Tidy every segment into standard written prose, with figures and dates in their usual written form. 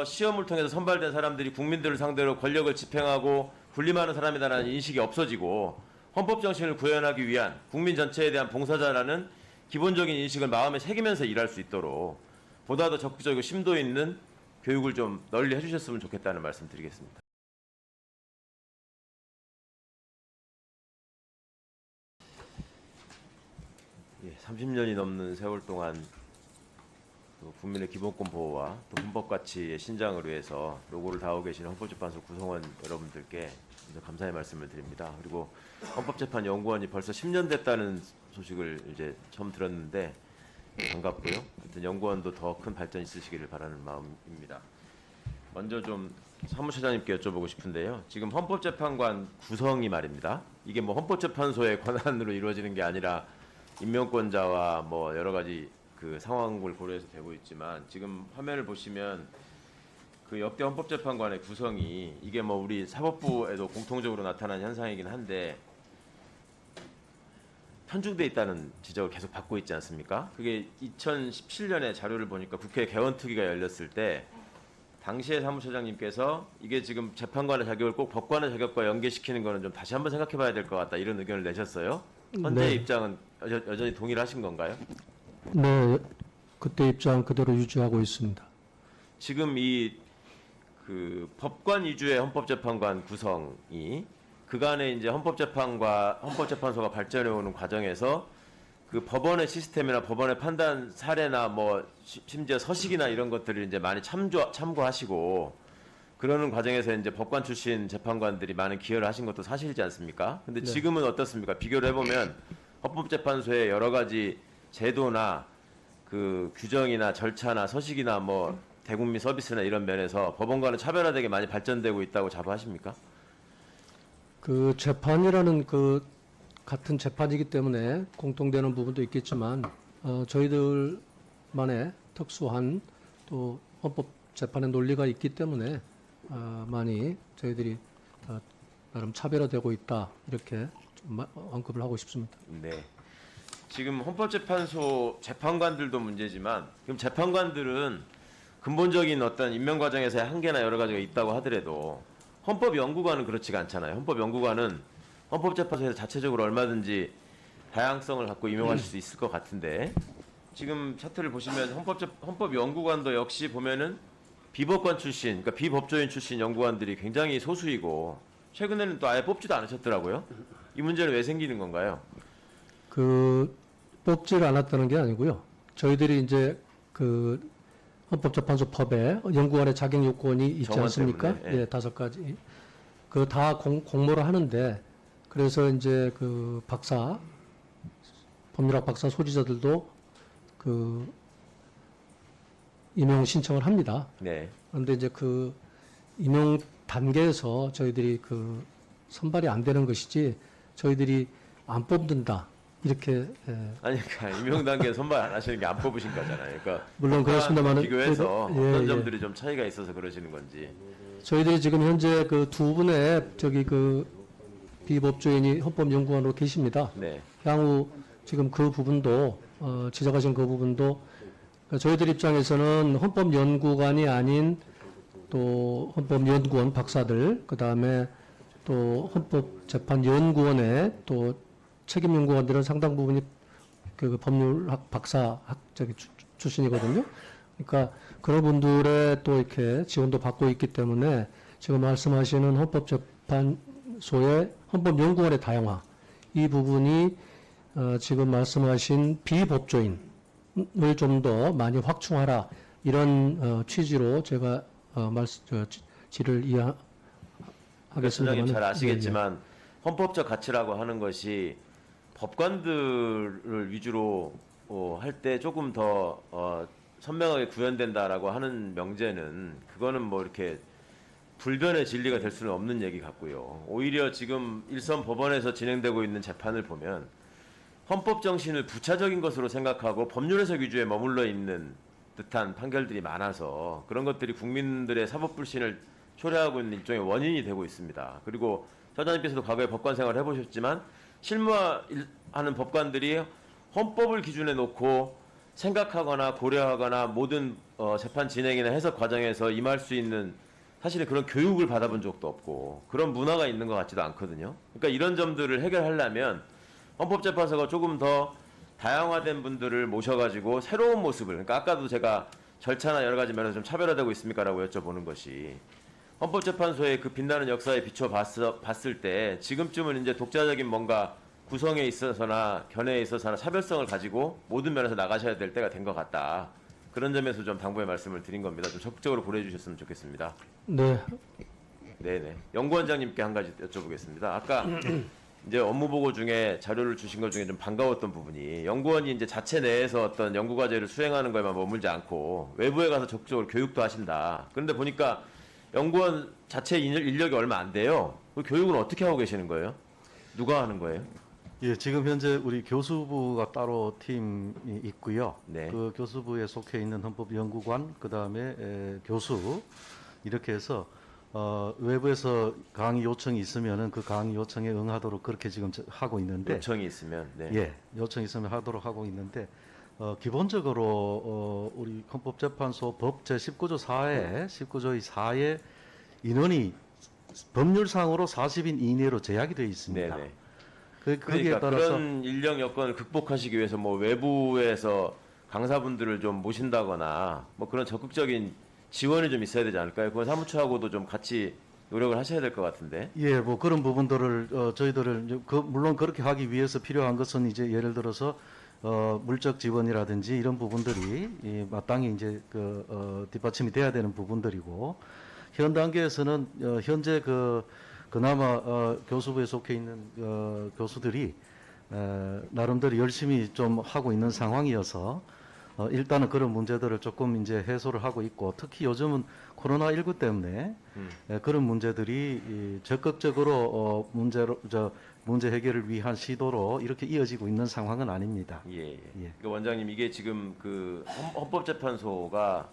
시험을 통해서 선발된 사람들이 국민들을 상대로 권력을 집행하고 군림하는 사람이다라는 인식이 없어지고 헌법 정신을 구현하기 위한 국민 전체에 대한 봉사자라는 기본적인 인식을 마음에 새기면서 일할 수 있도록 보다 더 적극적이고 심도 있는 교육을 좀 널리 해주셨으면 좋겠다는 말씀 드리겠습니다. 예, 30년이 넘는 세월 동안 국민의 기본권 보호와 또 헌법 가치의 신장을 위해서 노고를 다하고 계시는 헌법재판소 구성원 여러분들께 먼저 감사의 말씀을 드립니다. 그리고 헌법재판연구원이 벌써 10년 됐다는 소식을 이제 처음 들었는데 반갑고요. 하여튼 연구원도 더 큰 발전 있으시기를 바라는 마음입니다. 먼저 좀 사무처장님께 여쭤보고 싶은데요. 지금 헌법재판관 구성이 말입니다. 이게 뭐 헌법재판소의 권한으로 이루어지는 게 아니라 임명권자와 뭐 여러 가지 그 상황을 고려해서 되고 있지만 지금 화면을 보시면 그 역대 헌법재판관의 구성이 이게 뭐 우리 사법부에도 공통적으로 나타난 현상이긴 한데 편중돼 있다는 지적을 계속 받고 있지 않습니까? 그게 2017년에 자료를 보니까 국회 개원특위가 열렸을 때 당시의 사무처장님께서 이게 지금 재판관의 자격을 꼭 법관의 자격과 연계시키는 거는 좀 다시 한번 생각해 봐야 될 것 같다 이런 의견을 내셨어요. 현재의 입장은 여전히 동일하신 건가요? 네, 그때 입장 그대로 유지하고 있습니다. 지금 이 그 법관 위주의 헌법재판관 구성이 그간의 이제 헌법재판소가 발전해 오는 과정에서 그 법원의 시스템이나 법원의 판단 사례나 뭐 심지어 서식이나 이런 것들을 이제 많이 참고하시고 그러는 과정에서 이제 법관 출신 재판관들이 많은 기여를 하신 것도 사실이지 않습니까? 근데 네. 지금은 어떻습니까? 비교를 해보면 헌법재판소의 여러 가지 제도나 그 규정이나 절차나 서식이나 뭐 대국민 서비스나 이런 면에서 법원과는 차별화되게 많이 발전되고 있다고 자부하십니까? 그 재판이라는 그 같은 재판이기 때문에 공통되는 부분도 있겠지만 저희들만의 특수한 또 헌법 재판의 논리가 있기 때문에 많이 저희들이 나름 차별화되고 있다 이렇게 좀 언급을 하고 싶습니다. 네. 지금 헌법재판소 재판관들도 문제지만 그럼 재판관들은 근본적인 어떤 임명 과정에서의 한계나 여러 가지가 있다고 하더라도 헌법연구관은 그렇지가 않잖아요. 헌법연구관은 헌법재판소에서 자체적으로 얼마든지 다양성을 갖고 임명하실 수 있을 것 같은데 지금 차트를 보시면 헌법연구관도 역시 보면은 비법관 출신, 그러니까 비법조인 출신 연구관들이 굉장히 소수이고 최근에는 또 아예 뽑지도 않으셨더라고요. 이 문제는 왜 생기는 건가요? 그 뽑지를 않았다는 게 아니고요. 저희들이 이제 그 헌법재판소 법에 연구원의 자격 요건이 있지 않습니까? 때문에, 예. 예, 5가지. 그 다 공모를 하는데 그래서 이제 그 법률학 박사 소지자들도 그 임용 신청을 합니다. 네. 그런데 이제 그 임용 단계에서 저희들이 그 선발이 안 되는 것이지 저희들이 안 뽑는다. 이렇게 아니 그러니까 임용 단계 선발 안 하시는 게 안 뽑으신 거잖아요. 그러니까 물론 그렇습니다만 비교해서 예, 어떤 예. 점들이 좀 차이가 있어서 그러시는 건지. 저희들이 지금 현재 그 두 분의 저기 그 비법조인이 헌법연구원으로 계십니다. 네. 향후 지금 그 부분도 지적하신 그 부분도 저희들 입장에서는 헌법연구관이 아닌 또 헌법연구원 박사들 그 다음에 또 헌법재판연구원의 또 책임연구원들은 상당 부분이 그 법률학 박사 저기 출신이거든요. 그러니까 그런 분들의 또 이렇게 지원도 받고 있기 때문에 지금 말씀하시는 헌법재판소의 헌법연구원의 다양화 이 부분이 지금 말씀하신 비법조인을 좀 더 많이 확충하라 이런 취지로 제가 질을 이해하겠습니다. 소장님 잘 아시겠지만 헌법적 가치라고 하는 것이 법관들을 위주로 할 때 조금 더 선명하게 구현된다라고 하는 명제는 그거는 뭐 이렇게 불변의 진리가 될 수는 없는 얘기 같고요. 오히려 지금 일선 법원에서 진행되고 있는 재판을 보면 헌법 정신을 부차적인 것으로 생각하고 법률 해석 위주에 머물러 있는 듯한 판결들이 많아서 그런 것들이 국민들의 사법 불신을 초래하고 있는 일종의 원인이 되고 있습니다. 그리고 처장님께서도 과거에 법관 생활을 해보셨지만 실무하는 법관들이 헌법을 기준에 놓고 생각하거나 고려하거나 모든 재판 진행이나 해석 과정에서 임할 수 있는 사실은 그런 교육을 받아본 적도 없고 그런 문화가 있는 것 같지도 않거든요. 그러니까 이런 점들을 해결하려면 헌법재판소가 조금 더 다양화된 분들을 모셔가지고 새로운 모습을, 그러니까 아까도 제가 절차나 여러 가지 면에서 좀 차별화되고 있습니까라고 여쭤보는 것이, 헌법재판소의 그 빛나는 역사에 비춰 봤을 때 지금쯤은 이제 독자적인 뭔가 구성에 있어서나 견해에 있어서나 차별성을 가지고 모든 면에서 나가셔야 될 때가 된 것 같다. 그런 점에서 좀 당부의 말씀을 드린 겁니다. 좀 적극적으로 고려해 주셨으면 좋겠습니다. 네. 네네. 연구원장님께 한 가지 여쭤보겠습니다. 아까 이제 업무 보고 중에 자료를 주신 것 중에 좀 반가웠던 부분이, 연구원이 이제 자체 내에서 어떤 연구 과제를 수행하는 거에만 머물지 않고 외부에 가서 적극적으로 교육도 하신다. 그런데 보니까 연구원 자체 인력이 얼마 안 돼요. 그 교육은 어떻게 하고 계시는 거예요? 누가 하는 거예요? 예, 지금 현재 우리 교수부가 따로 팀이 있고요. 네. 그 교수부에 속해 있는 헌법연구관, 그 다음에 교수, 이렇게 해서 외부에서 강의 요청이 있으면은 그 강의 요청에 응하도록 그렇게 지금 하고 있는데, 요청이 있으면. 네. 예, 요청이 있으면 하도록 하고 있는데, 기본적으로 우리 헌법재판소 법 제19조 4에 19조의 4에 인원이 법률상으로 40인 이내로 제약이 되어 있습니다. 네네. 거기에 그러니까 따라서 그런 인력 여건을 극복하시기 위해서 뭐 외부에서 강사분들을 좀 모신다거나 뭐 그런 적극적인 지원이 좀 있어야 되지 않을까요? 그건 사무처하고도 좀 같이 노력을 하셔야 될 것 같은데. 예, 뭐 그런 부분들을 저희들을 이제 물론 그렇게 하기 위해서 필요한 것은 이제 예를 들어서 물적 지원이라든지 이런 부분들이 마땅히 이제 뒷받침이 돼야 되는 부분들이고, 현 단계에서는 현재 그나마 교수부에 속해 있는 교수들이 나름대로 열심히 좀 하고 있는 상황이어서 일단은 그런 문제들을 조금 이제 해소를 하고 있고, 특히 요즘은 코로나19 때문에 그런 문제들이 적극적으로 문제 해결을 위한 시도로 이렇게 이어지고 있는 상황은 아닙니다. 예. 예. 그러니까 원장님, 이게 지금 그 헌법재판소가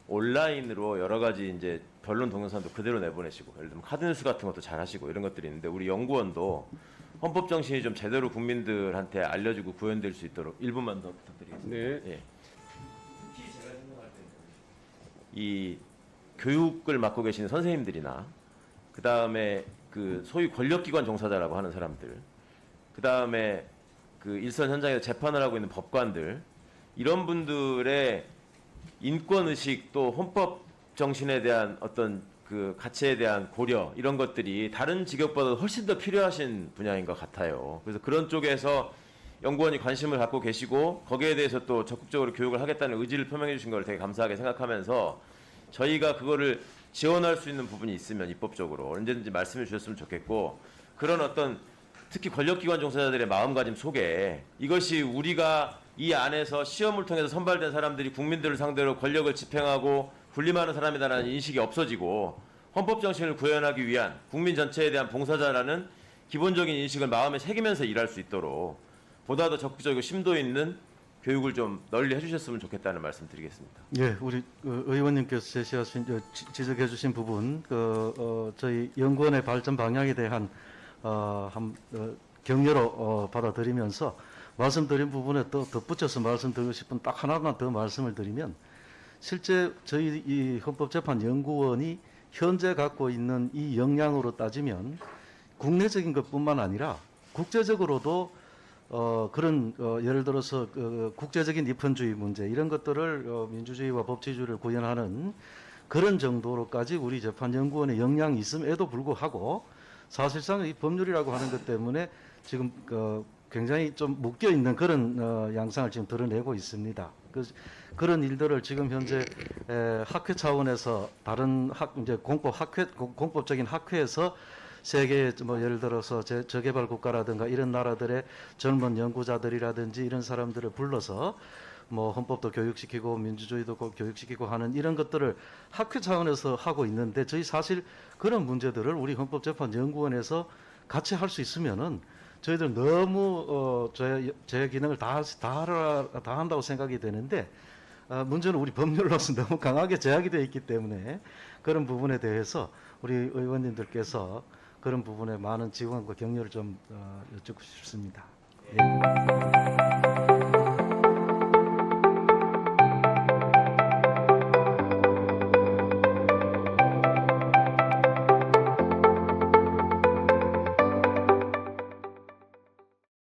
온라인으로 여러 가지 이제 변론 동영상도 그대로 내보내시고, 예를 들면 카드뉴스 같은 것도 잘 하시고 이런 것들이 있는데, 우리 연구원도 헌법 정신이 좀 제대로 국민들한테 알려지고 구현될 수 있도록 1분만 더 부탁드리겠습니다. 네. 예. 특히 제가 생각할 때는 이 교육을 맡고 계시는 선생님들이나, 그 다음에 그 소위 권력기관 종사자라고 하는 사람들, 그 다음에 그 일선 현장에서 재판을 하고 있는 법관들, 이런 분들의 인권 의식, 또 헌법 정신에 대한 어떤 그 가치에 대한 고려, 이런 것들이 다른 직업보다 훨씬 더 필요하신 분야인 것 같아요. 그래서 그런 쪽에서 연구원이 관심을 갖고 계시고 거기에 대해서 또 적극적으로 교육을 하겠다는 의지를 표명해 주신 걸 되게 감사하게 생각하면서, 저희가 그거를 지원할 수 있는 부분이 있으면 입법적으로 언제든지 말씀해 주셨으면 좋겠고, 그런 어떤 특히 권력기관 종사자들의 마음가짐 속에 이것이 우리가 이 안에서 시험을 통해서 선발된 사람들이 국민들을 상대로 권력을 집행하고 군림하는 사람이다라는 인식이 없어지고 헌법 정신을 구현하기 위한 국민 전체에 대한 봉사자라는 기본적인 인식을 마음에 새기면서 일할 수 있도록 보다 더 적극적이고 심도 있는 교육을 좀 널리 해주셨으면 좋겠다는 말씀 드리겠습니다. 예, 우리 의원님께서 제시하신 지적해 주신 부분, 저희 연구원의 발전 방향에 대한 격려로 받아들이면서 말씀드린 부분에 또 덧붙여서 말씀드리고 싶은 딱 하나만 더 말씀을 드리면, 실제 저희 이 헌법재판연구원이 현재 갖고 있는 이 역량으로 따지면 국내적인 것뿐만 아니라 국제적으로도 그런 예를 들어서 국제적인 입헌주의 문제, 이런 것들을 민주주의와 법치주의를 구현하는 그런 정도로까지 우리 재판연구원의 역량이 있음에도 불구하고, 사실상 이 법률이라고 하는 것 때문에 지금 굉장히 좀 묶여 있는 그런 양상을 지금 드러내고 있습니다. 그런 일들을 지금 현재 학회 차원에서 다른 이제 공법적인 학회에서 세계 뭐 예를 들어서 저개발 국가라든가 이런 나라들의 젊은 연구자들이라든지 이런 사람들을 불러서 뭐 헌법도 교육시키고 민주주의도 교육시키고 하는 이런 것들을 학회 차원에서 하고 있는데, 저희 사실 그런 문제들을 우리 헌법재판연구원에서 같이 할 수 있으면은 저희들 너무 제 기능을 다 한다고 생각이 되는데, 문제는 우리 법률로서 너무 강하게 제약이 되어 있기 때문에 그런 부분에 대해서 우리 의원님들께서 그런 부분에 많은 지원과 격려를 좀 여쭙고 싶습니다. 예.